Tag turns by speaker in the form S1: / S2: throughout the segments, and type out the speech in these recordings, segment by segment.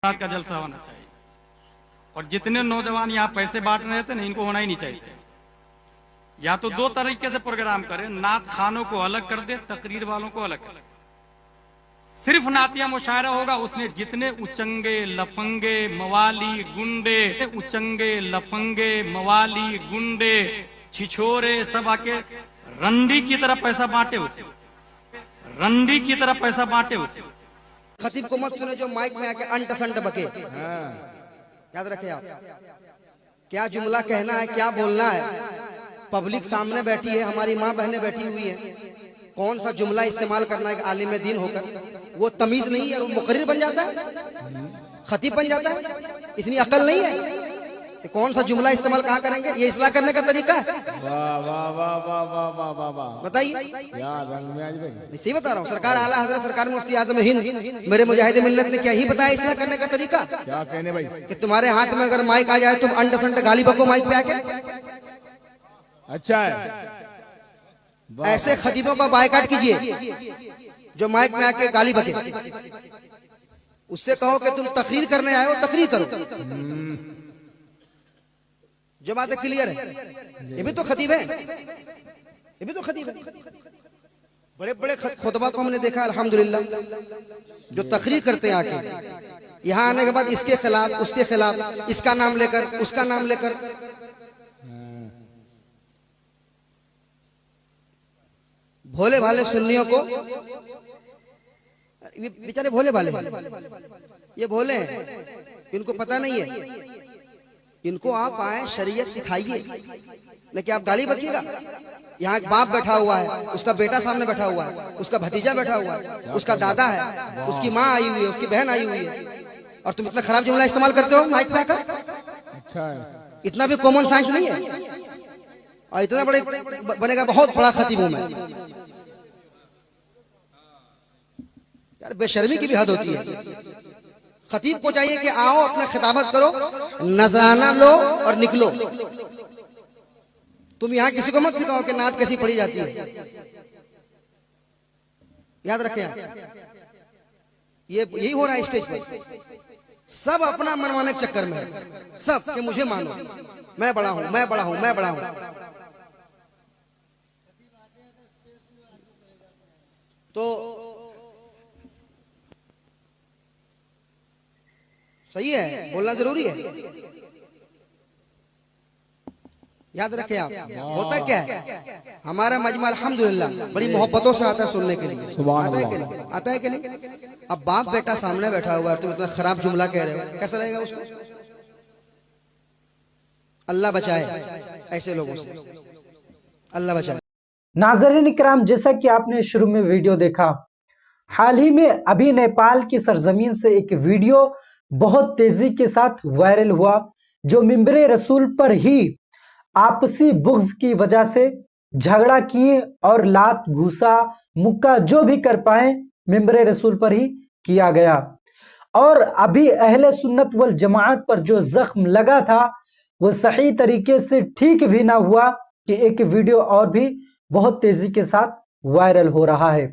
S1: रात का जलसा होना चाहिए। और जितने नौजवान यहाँ पैसे बांट रहे थे ना, इनको होना ही नहीं चाहिए। या तो दो तरीके से प्रोग्राम करें, नात खानों को अलग कर दे, तकरीर वालों को अलग कर दे। सिर्फ नातिया मुशायरा होगा, उसमें जितने उचंगे लफंगे मवाली गुंडे, उचंगे लफंगे मवाली गुंडे छिछोरे सब आके रंडी की तरफ पैसा बांटे उसे, रंडी की तरफ पैसा बांटे उसे।
S2: खतीब को मत सुने जो माइक में आके अंट संट बके। याद रखे आप, क्या जुमला कहना है, क्या बोलना है। पब्लिक सामने बैठी है, हमारी माँ बहनें बैठी हुई है, कौन सा जुमला इस्तेमाल करना है आलिम दीन होकर। वो तमीज नहीं है, वो मुकर्रिर बन जाता है, खतीब बन जाता है। इतनी अकल नहीं है कि कौन सा जुमला इस्तेमाल कहाँ करेंगे। ये इस्लाह करने का तरीका है।
S3: वाह वाह वाह वाह वाह वाह वाह वाह।
S2: बताइए,
S3: यार रंग में आज भाई
S2: सही बता रहा हूँ। सरकार आला हजरत सरकार मुफ्ती आजम हिंद मेरे मुजाहिद मिल्लत ने क्या ही बताया इस्लाह करने का तरीका।
S3: क्या कहने भाई
S2: कि तुम्हारे हाथ में अगर माइक आ जाए तुम अंट संट गाली बको माइक पे आके।
S3: अच्छा है।
S2: ऐसे खतीबों का बायकाट कीजिए जो माइक में आके गाली बके। उससे कहो कि तुम तकरीर करने आए हो, तकरीर करो। जो बात क्लियर है, ये भी तो खतीब है, ये भी तो खतीब है। बड़े बड़े खुतबा को हमने देखा अल्हम्दुलिल्लाह, जो तकरीर करते हैं आके। यहाँ आने के बाद इसके खिलाफ उसके खिलाफ, इसका नाम लेकर उसका नाम लेकर। भोले भाले सुन्नियों को, बेचारे भोले भाले, ये भोले हैं, इनको पता नहीं है। इनको आप आए शरीयत सिखाइए, न कि आप गाली बकिएगा। यहाँ एक बाप बैठा हुआ है, उसका बेटा सामने बैठा हुआ है, उसका भतीजा बैठा हुआ है, उसका दादा है, उसकी माँ आई हुई है, उसकी बहन आई हुई है, और तुम इतना खराब जुमला इस्तेमाल करते हो माइक पे आकर।
S3: अच्छा है।
S2: इतना भी कॉमन सेंस नहीं है। और इतना बड़े बनेगा, बहुत बड़ा खतीब हूं मैं। यार बेशर्मी की भी हद होती है। खतीब को चाहिए कि आओ अपना खिताबत करो, नजराना लो और निकलो। तुम यहां किसी को मत सिखाओ कि नात कैसी पढ़ी जाती है। याद रखें, ये यही हो रहा है स्टेज पर। सब अपना मनवाने के चक्कर में है, सब कि मुझे मानो, मैं बड़ा हूं, मैं बड़ा हूं, मैं बड़ा हूं। तो सही है, बोलना जरूरी है। याद रखें आप, होता क्या है, हमारा मजमा अल्हम्दुलिल्लाह बड़ी मोहब्बतों से आता है सुनने के लिए। आता है कि नहीं? आता है कि नहीं? अब बाप बेटा सामने बैठा हुआ है, तुम इतना खराब जुमला कह रहे हो, कैसा लगेगा उसको। अल्लाह बचाए ऐसे लोगों से, अल्लाह बचाए।
S4: नाज़रीन इकराम, जैसा कि आपने शुरू में वीडियो देखा, हाल ही में अभी नेपाल की सरजमीन से एक वीडियो बहुत तेजी के साथ वायरल हुआ, जो मिंबरे रसूल पर ही आपसी बुग़्ज़ की वजह से झगड़ा किए और लात घूसा मुक्का जो भी कर पाए मिंबरे रसूल पर ही किया गया। और अभी अहले सुन्नत वल जमाअत पर जो जख्म लगा था वो सही तरीके से ठीक भी ना हुआ कि एक वीडियो और भी बहुत तेजी के साथ वायरल हो रहा है।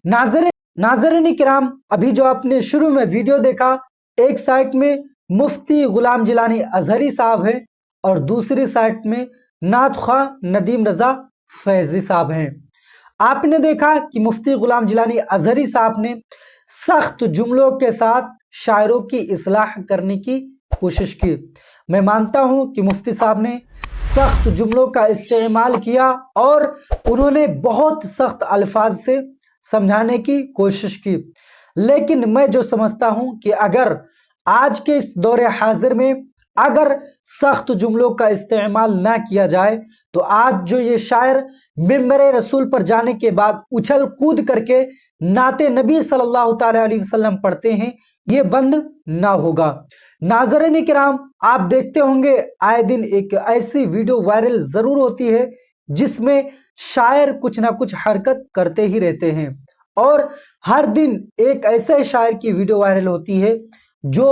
S4: नाज़रीन किराम, अभी जो आपने शुरू में वीडियो देखा, एक साइड में मुफ्ती गुलाम जिलानी अजहरी साहब हैं और दूसरी साइड में नात ख्वां नदीम रजा फैजी साहब हैं। आपने देखा कि मुफ्ती गुलाम जिलानी अजहरी साहब ने सख्त जुमलों के साथ शायरों की इस्लाह करने की कोशिश की। मैं मानता हूं कि मुफ्ती साहब ने सख्त जुमलों का इस्तेमाल किया और उन्होंने बहुत सख्त अल्फाज से समझाने की कोशिश की। लेकिन मैं जो समझता हूं कि अगर आज के इस दौरे हाजिर में अगर सख्त जुमलों का इस्तेमाल ना किया जाए तो आज जो ये शायर मिंबरे रसूल पर जाने के बाद उछल कूद करके नाते नबी सल्लल्लाहु अलैहि वसल्लम पढ़ते हैं, ये बंद ना होगा। नाज़रीन किराम, आप देखते होंगे आए दिन एक ऐसी वीडियो वायरल जरूर होती है जिसमें शायर कुछ ना कुछ हरकत करते ही रहते हैं, और हर दिन एक ऐसे शायर की वीडियो वायरल होती है जो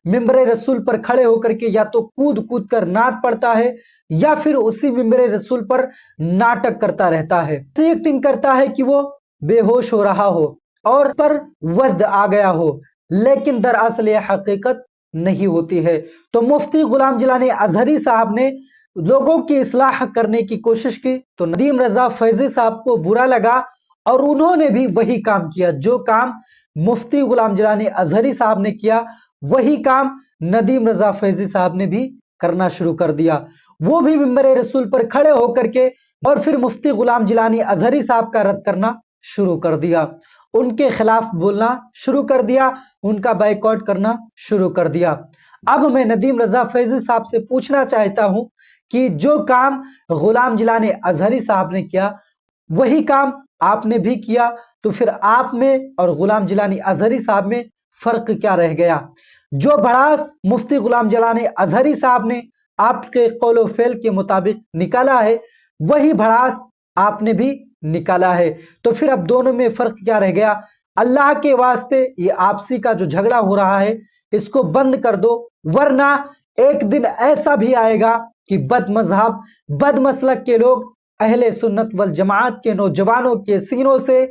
S4: मिंबरे रसूल पर खड़े होकर के या तो कूद कूद कर नात पढ़ता है या फिर उसी मिंबरे रसूल पर नाटक करता रहता है। एक्टिंग करता है कि वो बेहोश हो रहा हो और पर वज्द आ गया हो, लेकिन दरअसल ये हकीकत नहीं होती है। तो मुफ्ती गुलाम जिलानी अजहरी साहब ने लोगों की इस्लाह करने की कोशिश की तो नदीम रजा फैजी साहब को बुरा लगा और उन्होंने भी वही काम किया। जो काम मुफ्ती गुलाम जिलानी अजहरी साहब ने किया वही काम नदीम रजा फैजी साहब ने भी करना शुरू कर दिया। वो भी मिंबर रसूल पर खड़े होकर के और फिर मुफ्ती गुलाम जिलानी अजहरी साहब का रद्द करना शुरू कर दिया, उनके खिलाफ बोलना शुरू कर दिया, उनका बाइकआउट करना शुरू कर दिया। अब मैं नदीम रजा फैजी साहब से पूछना चाहता हूं कि जो काम गुलाम जिलानी अजहरी साहब ने किया वही काम आपने भी किया, तो फिर आप में और गुलाम जिलानी अजहरी साहब में फर्क क्या रह गया? जो भड़ास मुफ्ती गुलाम जिलानी अजहरी साहब ने आपके कौलो फेल के मुताबिक निकाला है वही भड़ास आपने भी निकाला है, तो फिर अब दोनों में फर्क क्या रह गया? अल्लाह के वास्ते ये आपसी का जो झगड़ा हो रहा है इसको बंद कर दो, वरना एक दिन ऐसा भी आएगा कि बदमजहब बदमसलक के लोग अहले सुन्नत वल जमात के नौजवानों के सीनों से,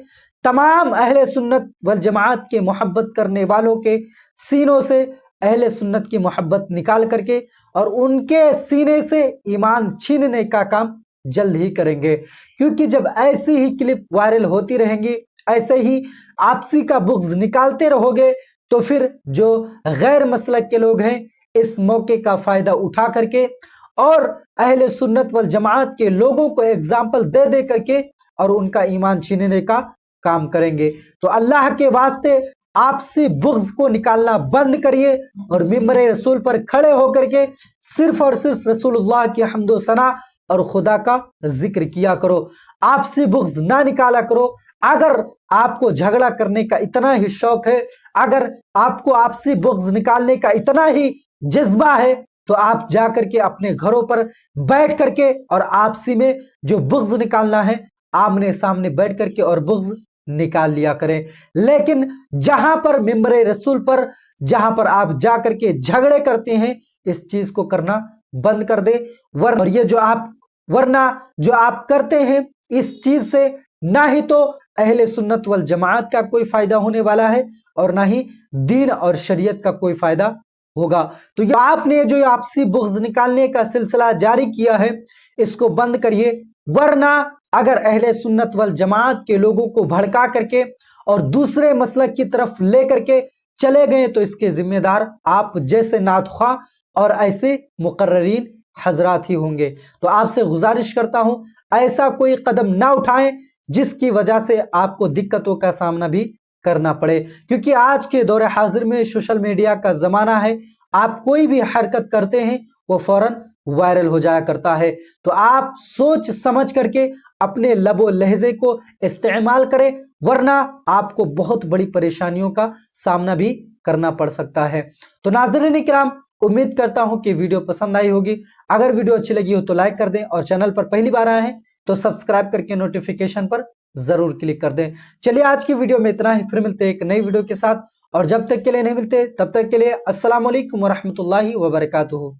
S4: तमाम अहले सुन्नत वल जमात के मोहब्बत करने वालों के सीनों से अहले सुन्नत की मोहब्बत निकाल करके और उनके सीने से ईमान छीनने का काम जल्द ही करेंगे। क्योंकि जब ऐसी ही क्लिप वायरल होती रहेंगी, ऐसे ही आपसी का बुग़्ज़ निकालते रहोगे, तो फिर जो गैर मसलक के लोग हैं इस मौके का फायदा उठा करके और अहले सुन्नत वल जमात के लोगों को एग्जाम्पल दे दे करके और उनका ईमान छीनने का काम करेंगे। तो अल्लाह के वास्ते आपसी बुग़्ज़ को निकालना बंद करिए और मिंबर रसूल पर खड़े होकर के सिर्फ और सिर्फ रसूलुल्लाह की हम्दो सना और खुदा का जिक्र किया करो, आपसी बुग़्ज़ ना निकाला करो। अगर आपको झगड़ा करने का इतना ही शौक है, अगर आपको आपसी बुग़्ज़ निकालने का इतना ही जज्बा है, तो आप जा करके अपने घरों पर बैठ करके और आपसी में जो बुग़्ज़ निकालना है आमने सामने बैठ करके और बुग़्ज़ निकाल लिया करें। लेकिन जहां पर मिंबर रसूल पर जहां पर आप जा करके झगड़े करते हैं इस चीज को करना बंद कर दे, वरना जो आप करते हैं इस चीज से ना ही तो अहले सुन्नत वल जमात का कोई फायदा होने वाला है और ना ही दीन और शरीयत का कोई फायदा होगा। तो ये आपने जो आपसी बुग़्ज़ निकालने का सिलसिला जारी किया है इसको बंद करिए, वरना अगर अहले सुन्नत वल जमात के लोगों को भड़का करके और दूसरे मसलक की तरफ ले करके चले गए तो इसके जिम्मेदार आप जैसे नातख्वा और ऐसे मुकर्ररीन हजरात ही होंगे। तो आपसे गुजारिश करता हूं ऐसा कोई कदम ना उठाएं जिसकी वजह से आपको दिक्कतों का सामना भी करना पड़े, क्योंकि आज के दौरे हाजिर में सोशल मीडिया का जमाना है, आप कोई भी हरकत करते हैं वो फौरन वायरल हो जाया करता है। तो आप सोच समझ करके अपने लबो लहजे को इस्तेमाल करें, वरना आपको बहुत बड़ी परेशानियों का सामना भी करना पड़ सकता है। तो नाज़रीन इकराम, उम्मीद करता हूं कि वीडियो पसंद आई होगी। अगर वीडियो अच्छी लगी हो तो लाइक कर दें और चैनल पर पहली बार आए हैं तो सब्सक्राइब करके नोटिफिकेशन पर जरूर क्लिक कर दें। चलिए आज की वीडियो में इतना ही, फिर मिलते हैं एक नई वीडियो के साथ, और जब तक के लिए नहीं मिलते तब तक के लिए अस्सलाम वालेकुम व रहमतुल्लाहि व बरकातुहू।